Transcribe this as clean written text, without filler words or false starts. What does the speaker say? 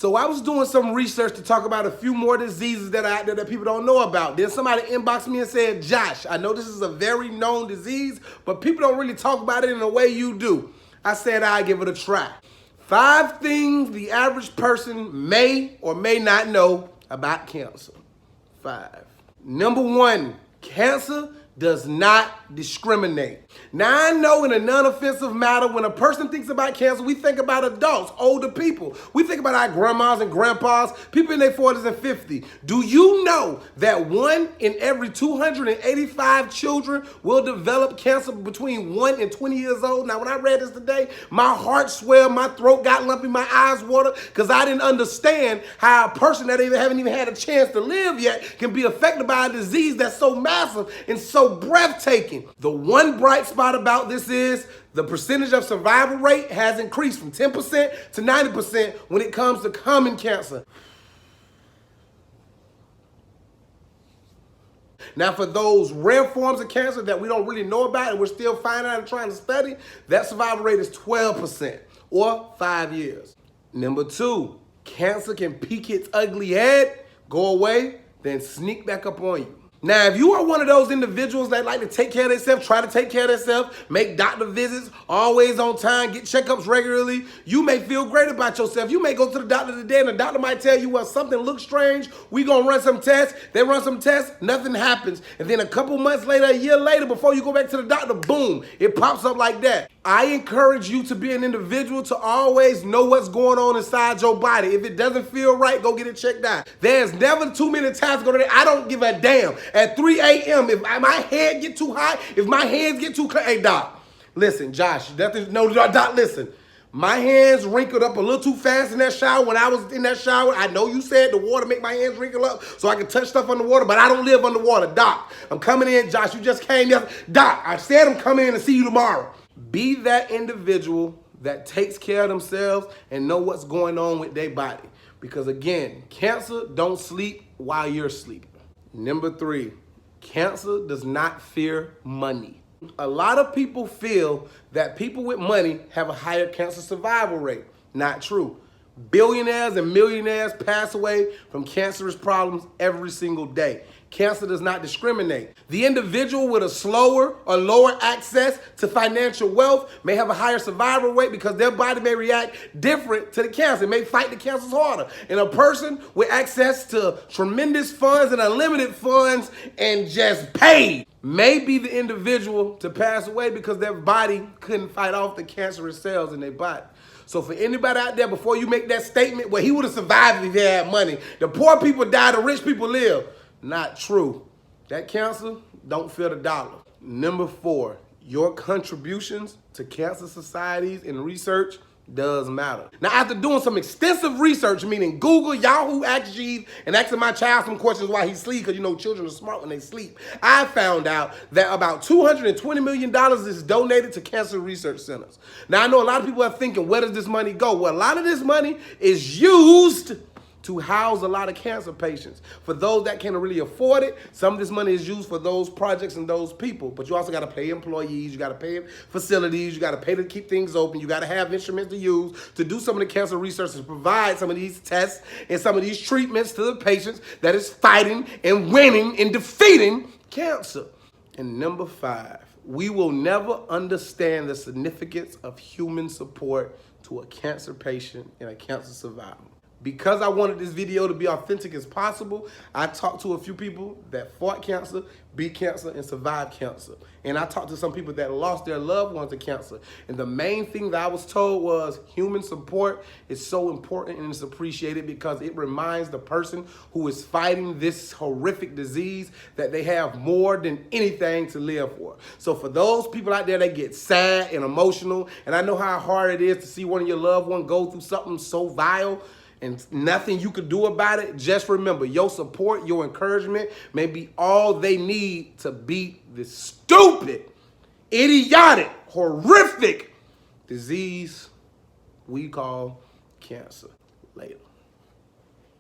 So I was doing some research to talk about a few more diseases that are out there that people don't know about. Then somebody inboxed me and said, Josh, I know this is a very known disease, but people don't really talk about it in the way you do. I said I'd give it a try. 5 things the average person may or may not know about cancer. 5. Number 1, cancer does not discriminate. Now, I know in a non-offensive matter, when a person thinks about cancer, we think about adults, older people. We think about our grandmas and grandpas, people in their 40s and 50s. Do you know that 1 in every 285 children will develop cancer between 1 and 20 years old? Now, when I read this today, my heart swelled, my throat got lumpy, my eyes watered, because I didn't understand how a person that haven't even had a chance to live yet can be affected by a disease that's so massive and so breathtaking. The one bright spot about this is the percentage of survival rate has increased from 10% to 90% when it comes to common cancer. Now, for those rare forms of cancer that we don't really know about and we're still finding out and trying to study, that survival rate is 12% or 5 years. Number 2, cancer can peek its ugly head, go away, then sneak back up on you. Now, if you are one of those individuals that like to take care of themselves, try to take care of themselves, make doctor visits, always on time, get checkups regularly, you may feel great about yourself. You may go to the doctor today and the doctor might tell you, well, something looks strange. We gonna run some tests. They run some tests, nothing happens. And then a couple months later, a year later, before you go back to the doctor, boom, it pops up like that. I encourage you to be an individual to always know what's going on inside your body. If it doesn't feel right, go get it checked out. There's never too many times to go to that. I don't give a damn. At 3 a.m., if my head get too hot, if my hands get too clear, hey, doc, listen, Josh, doc, listen. My hands wrinkled up a little too fast in that shower. When I was in that shower, I know you said the water make my hands wrinkle up so I can touch stuff underwater, but I don't live underwater. Doc, I'm coming in. Josh, you just came there. Doc, I said I'm coming in to see you tomorrow. Be that individual that takes care of themselves and know what's going on with their body. Because again, cancer don't sleep while you're sleeping. Number 3, cancer does not fear money. A lot of people feel that people with money have a higher cancer survival rate. Not true. Billionaires and millionaires pass away from cancerous problems every single day. Cancer does not discriminate. The individual with a slower or lower access to financial wealth may have a higher survival rate because their body may react different to the cancer. It may fight the cancer harder. And a person with access to tremendous funds and unlimited funds and just paid may be the individual to pass away because their body couldn't fight off the cancerous cells in their body. So for anybody out there, before you make that statement, well, he would have survived if he had money. The poor people die, the rich people live. Not true. That cancer don't fear the dollar. Number 4, your contributions to cancer societies and research does matter. Now, after doing some extensive research, meaning Google, Yahoo, Ask Jeeves, and asking my child some questions while he sleeps, because you know children are smart when they sleep, I found out that about $220 million is donated to cancer research centers. Now, I know a lot of people are thinking, where does this money go? Well, a lot of this money is used to house a lot of cancer patients. For those that can't really afford it, some of this money is used for those projects and those people. But you also got to pay employees, you got to pay facilities, you got to pay to keep things open, you got to have instruments to use to do some of the cancer research to provide some of these tests and some of these treatments to the patients that is fighting and winning and defeating cancer. And number 5, we will never understand the significance of human support to a cancer patient and a cancer survivor. Because I wanted this video to be authentic as possible, I talked to a few people that fought cancer, beat cancer, and survived cancer. And I talked to some people that lost their loved ones to cancer. And the main thing that I was told was human support is so important and it's appreciated because it reminds the person who is fighting this horrific disease that they have more than anything to live for. So for those people out there that get sad and emotional, and I know how hard it is to see one of your loved ones go through something so vile, and nothing you could do about it, just remember, your support, your encouragement may be all they need to beat this stupid, idiotic, horrific disease we call cancer. Later.